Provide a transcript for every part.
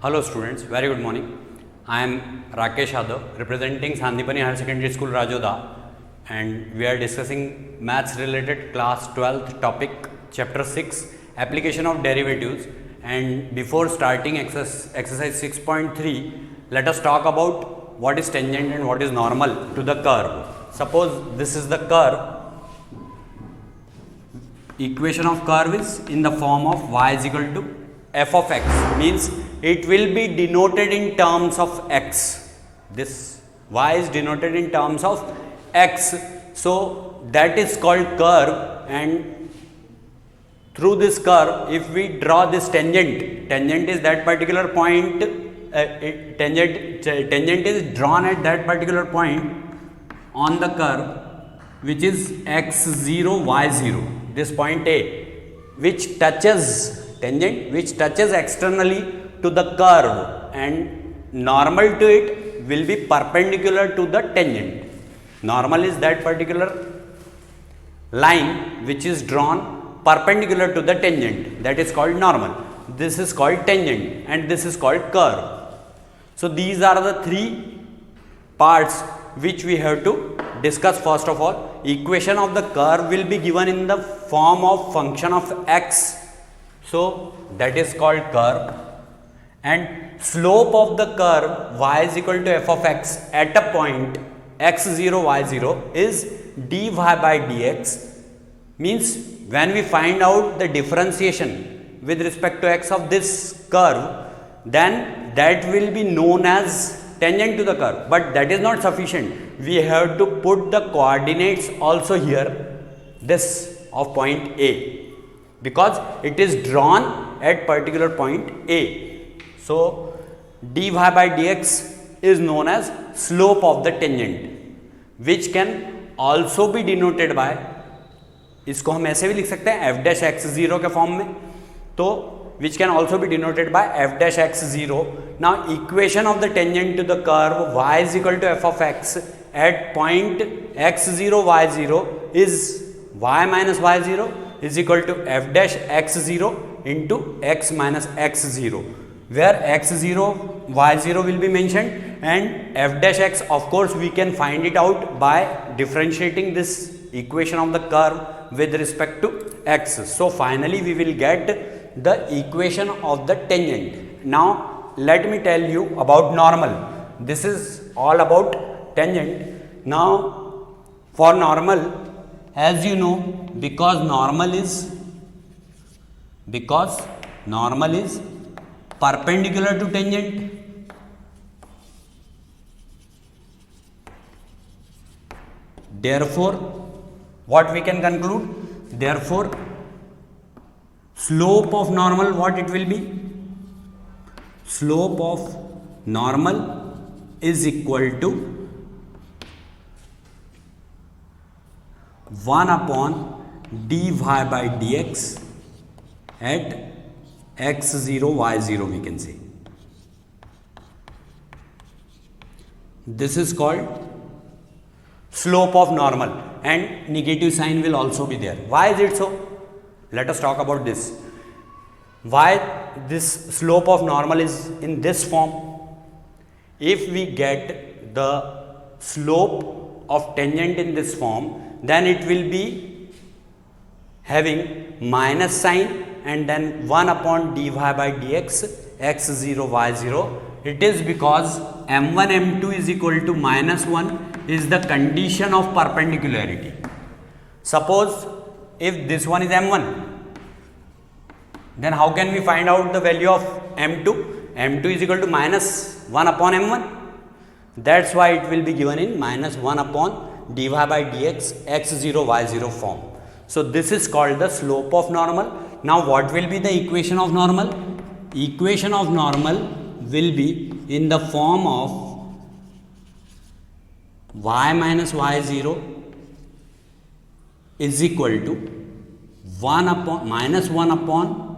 Hello students, very good morning. I am Rakesh Yadav representing Sandipani Higher Secondary School Rajoda, and we are discussing maths related class 12th topic chapter 6 application of derivatives. And before starting exercise 6.3, let us talk about what is tangent and what is normal to the curve. Suppose this is the curve. Equation of curve is in the form of y is equal to f of x, means it will be denoted in terms of x. This y is denoted in terms of x, so that is called curve. And through this curve, if we draw this tangent is that particular point, tangent is drawn at that particular point on the curve, which is x0 y0, this point A, which touches tangent, which touches externally to the curve, and normal to it will be perpendicular to the tangent. Normal is that particular line which is drawn perpendicular to the tangent, that is called normal. This is called tangent and this is called curve. So these are the three parts which we have to discuss. First of all, equation of the curve will be given in the form of function of x, so that is called curve. And slope of the curve y is equal to f of x at a point x0 y0 is dy by dx, means when we find out the differentiation with respect to x of this curve, then that will be known as tangent to the curve. But that is not sufficient, we have to put the coordinates also here, this of point A, because it is drawn at particular point A. So dy by dx is known as slope of the tangent, which can also be denoted by, इसको हम ऐसे भी लिख सकते हैं f dash x0 के form में, तो which can also be denoted by f dash x0. Now equation of the tangent to the curve y is equal to f of x at point x0 y0 is y minus y0 is equal to f dash x0 into x minus x0, where x0 y0 will be mentioned, and f dash x, of course we can find it out by differentiating this equation of the curve with respect to x. So finally we will get the equation of the tangent. Now let me tell you about normal. This is all about tangent. Now for normal, as you know, because normal is perpendicular to tangent, therefore what we can conclude, therefore slope of normal, what it will be, slope of normal is equal to 1 upon dy by dx at x0 y0, we can say. This is called slope of normal, and negative sign will also be there. Why is it so? Let us talk about this. Why this slope of normal is in this form? If we get the slope of tangent in this form, then it will be having minus sign and then 1 upon dy by dx x0 y0. It is because m1 m2 is equal to minus 1 is the condition of perpendicularity. Suppose if this one is m1, then how can we find out the value of m2? m2 is equal to minus 1 upon m1. That's why it will be given in minus 1 upon dy by dx x0 y0 form. So this is called the slope of normal. Now what will be the equation of normal? Equation of normal will be in the form of y minus y0 is equal to 1 upon minus 1 upon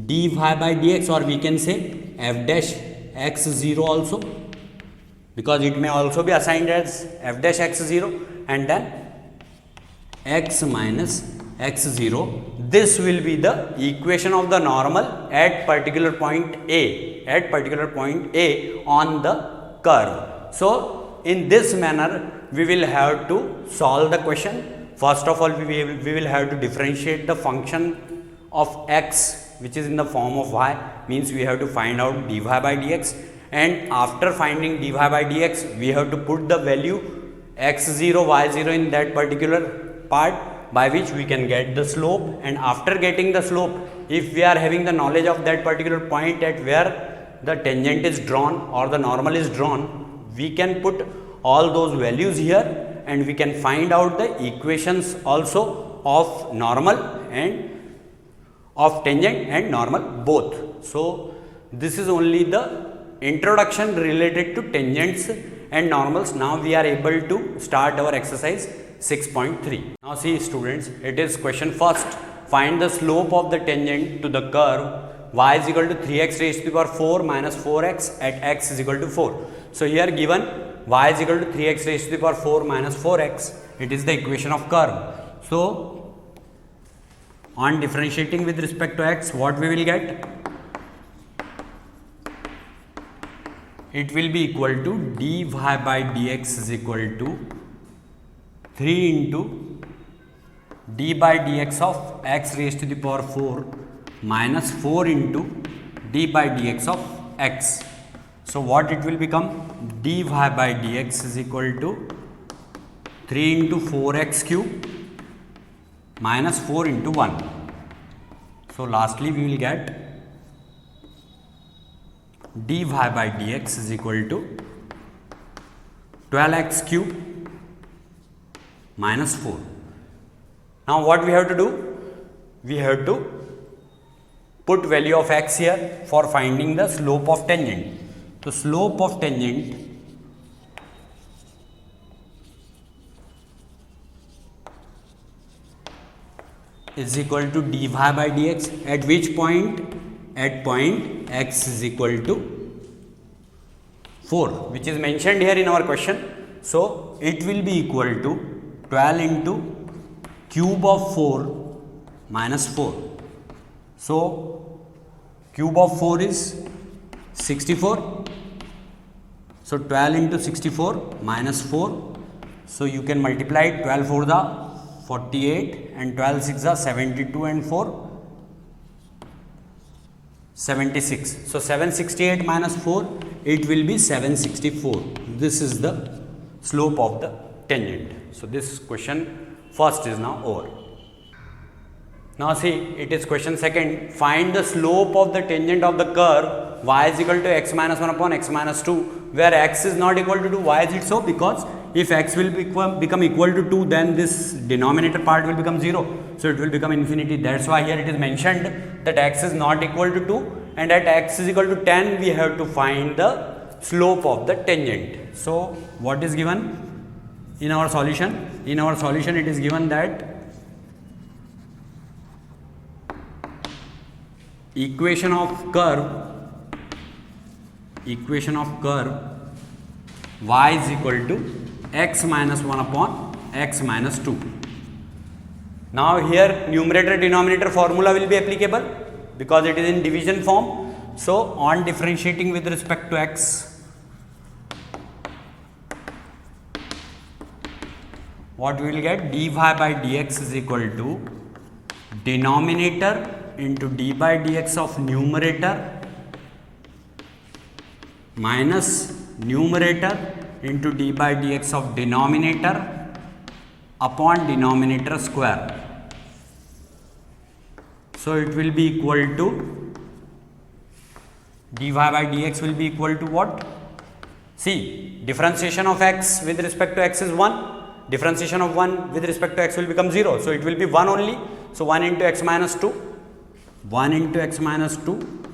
dy by dx, or we can say f dash x0 also, because it may also be assigned as f dash x0, and then x minus x0. This will be the equation of the normal at particular point A on the curve. So in this manner we will have to solve the question. First of all, we will have to differentiate the function of x which is in the form of y, means we have to find out dy by dx, and after finding dy by dx we have to put the value x0 y0 in that particular part, by which we can get the slope. And after getting the slope, if we are having the knowledge of that particular point at where the tangent is drawn or the normal is drawn, we can put all those values here and we can find out the equations also of normal and of tangent and normal both. So this is only the introduction related to tangents and normals. Now we are able to start our exercise 6.3. Now see students, it is question first. Find the slope of the tangent to the curve y is equal to 3x raised to the power 4 minus 4x at x is equal to 4. So here given y is equal to 3x raised to the power 4 minus 4x, it is the equation of curve. So on differentiating with respect to x, what we will get? It will be equal to dy by dx is equal to 3 into d by dx of x raised to the power 4 minus 4 into d by dx of x. So what it will become? Dy by dx is equal to 3 into 4x cube minus 4 into 1. So lastly we will get dy by dx is equal to 12x cube minus 4. Now what we have to do? We have to put value of x here for finding the slope of tangent. So slope of tangent is equal to dy by dx at which point? At point x is equal to 4, which is mentioned here in our question. So it will be equal to 12 into cube of 4 minus 4. So cube of 4 is 64. So 12 into 64 minus 4. So you can multiply it. 12 4 the 48 and 12 6 the 72 and 4 76. So 768 minus 4, it will be 764. This is the slope of the tangent. So this question first is now over. Now see, it is question second. Find the slope of the tangent of the curve y is equal to x minus 1 upon x minus 2, where x is not equal to 2. Why is it so? Because if x will become equal to 2, then this denominator part will become 0. So it will become infinity. That's why here it is mentioned that x is not equal to 2, and at x is equal to 10 we have to find the slope of the tangent. So what is given in our solution? In our solution it is given that equation of curve y is equal to x minus 1 upon x minus 2. Now here numerator denominator formula will be applicable because it is in division form. So on differentiating with respect to x, what we will get? Dy by dx is equal to denominator into d by dx of numerator minus numerator into d by dx of denominator upon denominator square. So it will be equal to dy by dx will be equal to what? See, differentiation of x with respect to x is 1. Differentiation of 1 with respect to x will become 0. So it will be 1 only. So 1 into x minus 2. 1 into x minus 2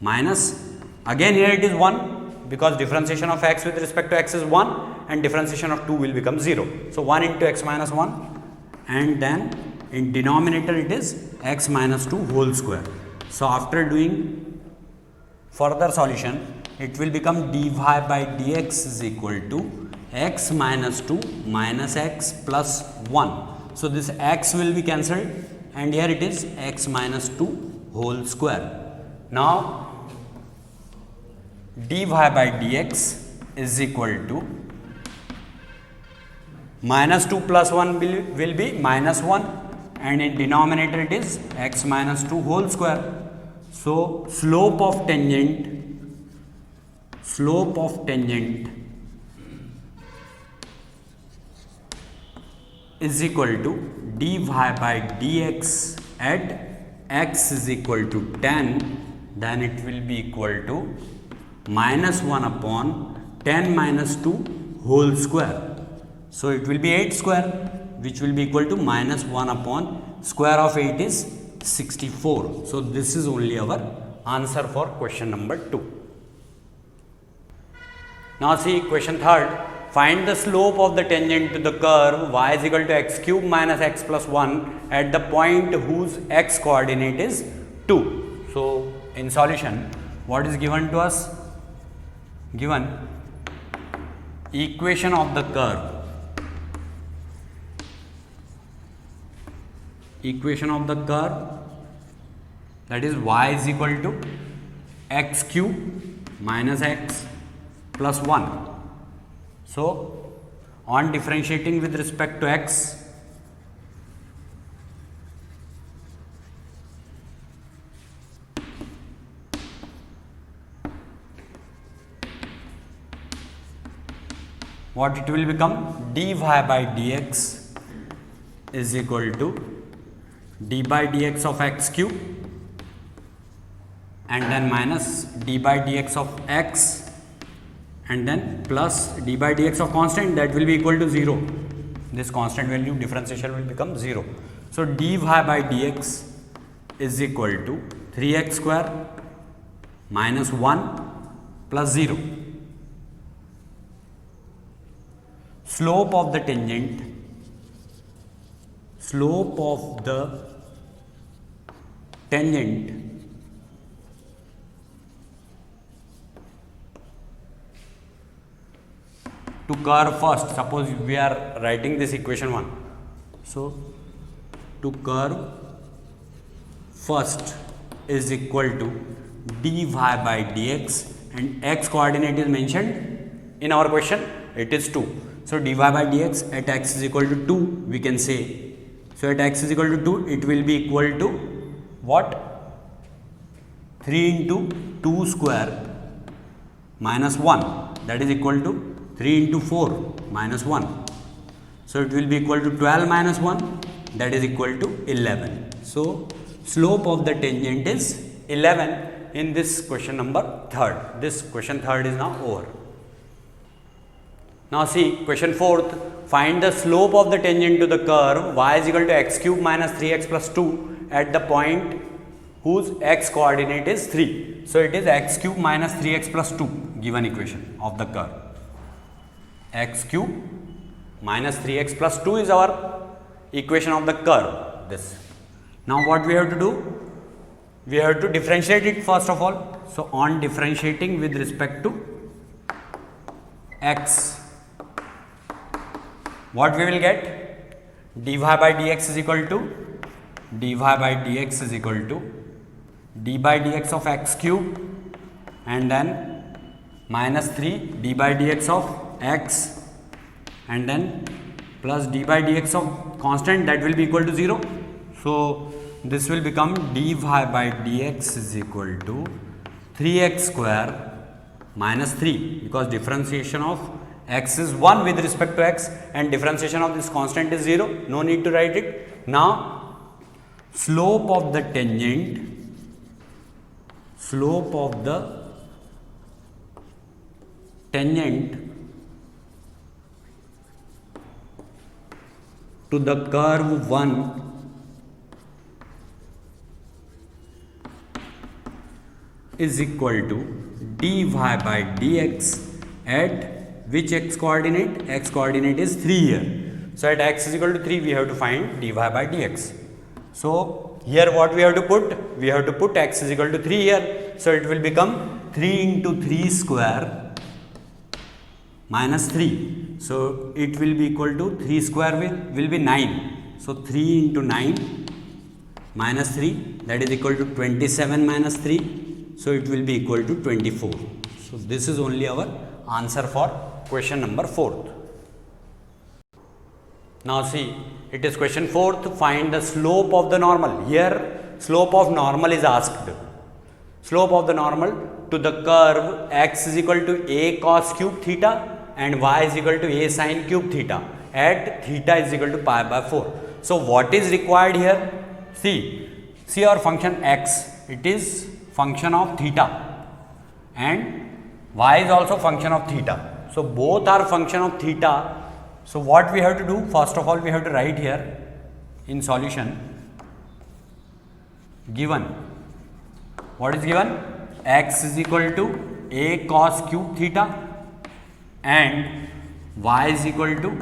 minus, again here it is 1 because differentiation of x with respect to x is 1 and differentiation of 2 will become 0. So 1 into x minus 1, and then in denominator it is x minus 2 whole square. So after doing further solution, it will become dy by dx is equal to x minus 2 minus x plus 1. So this x will be cancelled and here it is x minus 2 whole square. Now dy by dx is equal to minus 2 plus 1 will be minus 1 and in denominator it is x minus 2 whole square. So slope of tangent is equal to dy by dx at x is equal to 10, then it will be equal to minus 1 upon 10 minus 2 whole square. So it will be 8 square, which will be equal to minus 1 upon square of 8 is 64. So this is only our answer for question number 2. Now see question third. Find the slope of the tangent to the curve y is equal to x cube minus x plus 1 at the point whose x coordinate is 2. So in solution, what is given to us? Given equation of the curve. Equation of the curve, that is y is equal to x cube minus x plus 1. So on differentiating with respect to x, what it will become? Dy by dx is equal to d by dx of x cube and then minus d by dx of x and then plus d by dx of constant, that will be equal to 0. This constant value differentiation will become 0. So dy by dx is equal to 3x square minus 1 plus 0. Slope of the tangent, to curve first, suppose we are writing this equation 1. So to curve first is equal to dy by dx and x coordinate is mentioned in our question, it is 2. So dy by dx at x is equal to 2, we can say. So at x is equal to 2, it will be equal to what? 3 into 2 square minus 1, that is equal to 3 into 4 minus 1. So it will be equal to 12 minus 1, that is equal to 11. So slope of the tangent is 11 in this question number third. This question third is now over. Now see question fourth. Find the slope of the tangent to the curve y is equal to x cube minus 3x plus 2 at the point whose x coordinate is 3. So it is x cube minus 3x plus 2 given equation of the curve. X cube minus 3x plus 2 is our equation of the curve. This. Now what we have to do? We have to differentiate it first of all. So on differentiating with respect to x, what we will get? Dy by dx is equal to d by dx of x cube and then minus 3 d by dx of x and then plus d by dx of constant, that will be equal to 0. So this will become dy by dx is equal to 3x square minus 3, because differentiation of x is 1 with respect to x and differentiation of this constant is 0. No need to write it. Now slope of the tangent to the curve 1 is equal to dy by dx at which x coordinate? X coordinate is 3 here. So at x is equal to 3, we have to find dy by dx. So here what we have to put? We have to put x is equal to 3 here. So it will become 3 into 3 square minus 3. So it will be equal to 3 square will be 9. So 3 into 9 minus 3, that is equal to 27 minus 3. So it will be equal to 24. So this is only our answer for question number 4th. Now see, it is question 4th. Find the slope of the normal. Here slope of normal is asked. Slope of the normal to the curve x is equal to a cos cube theta and y is equal to a sin cube theta at theta is equal to pi by 4. So what is required here? See our function x, it is function of theta and y is also function of theta. So both are function of theta. So what we have to do? First of all, we have to write here in solution, given, what is given? X is equal to a cos cube theta and y is equal to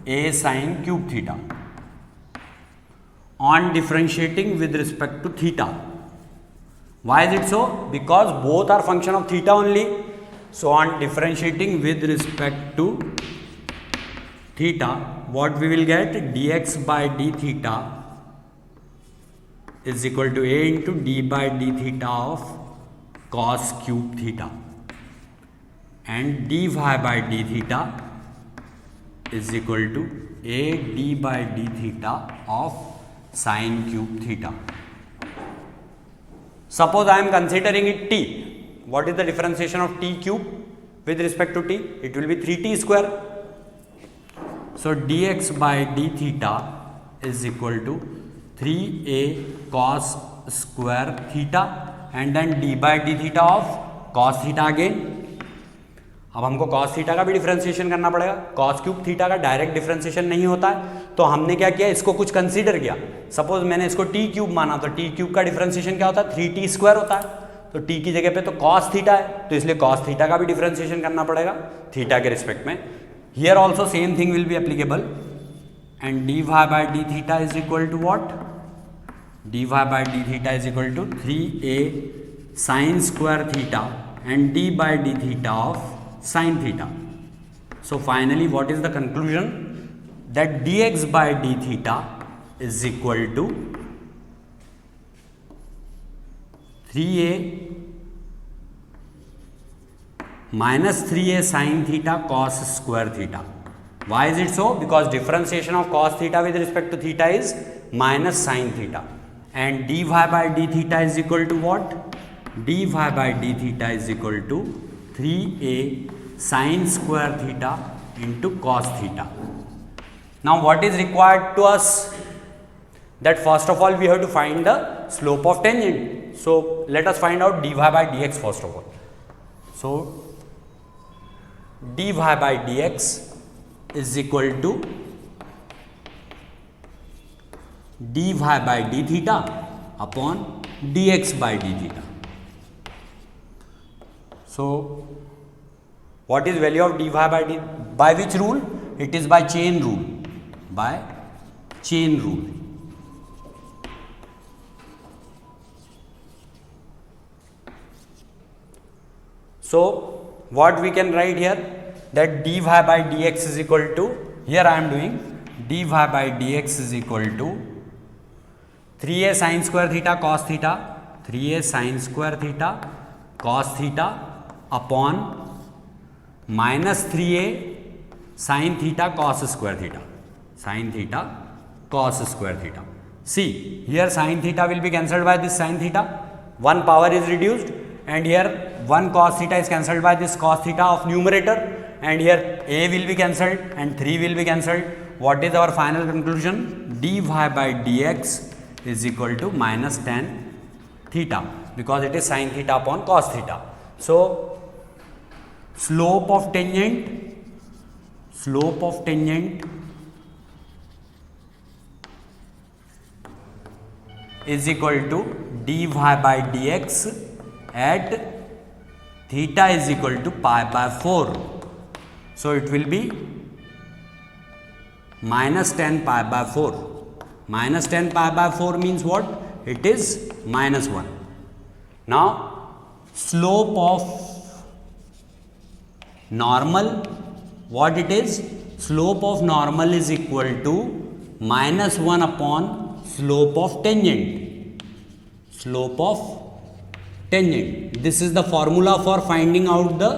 a sin cube theta. On differentiating with respect to theta. Why is it so? Because both are function of theta only. So on differentiating with respect to theta, what we will get? Dx by d theta is equal to a into d by d theta of cos cube theta and dy by d theta is equal to a d by d theta of sin cube theta. Suppose I am considering it t. What is the differentiation of t cube with respect to t? It will be 3t square. So dx by d theta is equal to 3a cos square theta and then d by d theta of cos theta again. अब हमको cos theta का भी differentiation करना पड़ेगा. cos cube theta का direct differentiation नहीं होता है, तो हमने क्या किया, इसको कुछ कंसीडर किया. सपोज मैंने इसको t क्यूब माना, तो t क्यूब का डिफरेंशिएशन क्या होता है? 3t स्क्वायर होता है. तो t की जगह पे तो cos थीटा है, तो इसलिए cos थीटा का भी डिफरेंशिएशन करना पड़ेगा थीटा के रिस्पेक्ट में. Here also same thing will be applicable and dy by d theta is equal to what? dy by d theta is equal to 3a sin square theta and d by d theta of sin theta. So finally what is the conclusion? That dx by d theta is equal to 3a minus 3a sin theta cos square theta. Why is it so? Because differentiation of cos theta with respect to theta is minus sin theta and dy by d theta is equal to what? dy by d theta is equal to 3a sin square theta into cos theta. Now what is required to us? That first of all we have to find the slope of tangent. So let us find out dy by dx first of all. So dy by dx is equal to dy by d theta upon dx by d theta. So what is value of dy by d? By which rule? It is by chain rule. By chain rule. So what we can write here? That dy by dx is equal to, here I am doing dy by dx is equal to 3a sin square theta cos theta, 3a sin square theta cos theta upon minus 3a sin theta cos square theta, sin theta cos square theta. See, here sin theta will be cancelled by this sin theta, one power is reduced, and here one cos theta is cancelled by this cos theta of numerator, and here a will be cancelled and 3 will be cancelled. What is our final conclusion? dy by dx is equal to minus tan theta, because it is sin theta upon cos theta. So slope of tangent is equal to dy by dx at theta is equal to pi by 4. So it will be minus tan pi by 4. Minus tan pi by 4 means what? It is minus 1. Now slope of normal, what it is? Slope of normal is equal to -1 upon slope of tangent. Slope of tangent. This is the formula for finding out the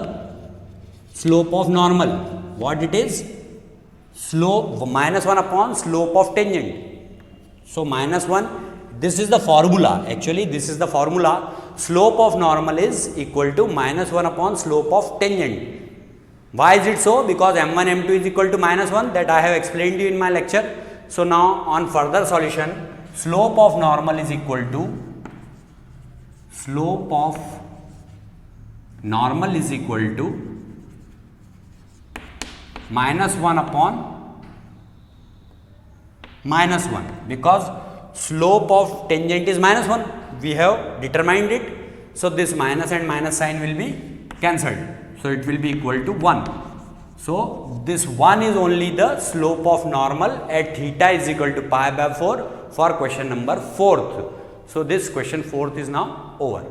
slope of normal. What it is? Slope -1 upon slope of tangent. So -1, this is the formula. Actually, this is the formula. Slope of normal is equal to -1 upon slope of tangent. Why is it so? Because m1 m2 is equal to -1, that I have explained to you in my lecture. So now on further solution, slope of normal is equal to -1 upon -1, because slope of tangent is -1. We have determined it. So this minus and minus sign will be cancelled. So it will be equal to 1. So this 1 is only the slope of normal at theta is equal to pi by 4 for question number 4th. So this question 4th is now over.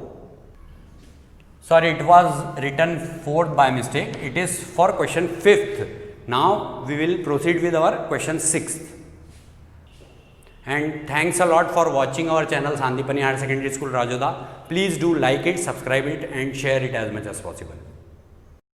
Sorry, it was written 4th by mistake. It is for question 5th. Now we will proceed with our question 6th. And thanks a lot for watching our channel Sandipani Higher Secondary School Rajoda. Please do like it, subscribe it and share it as much as possible.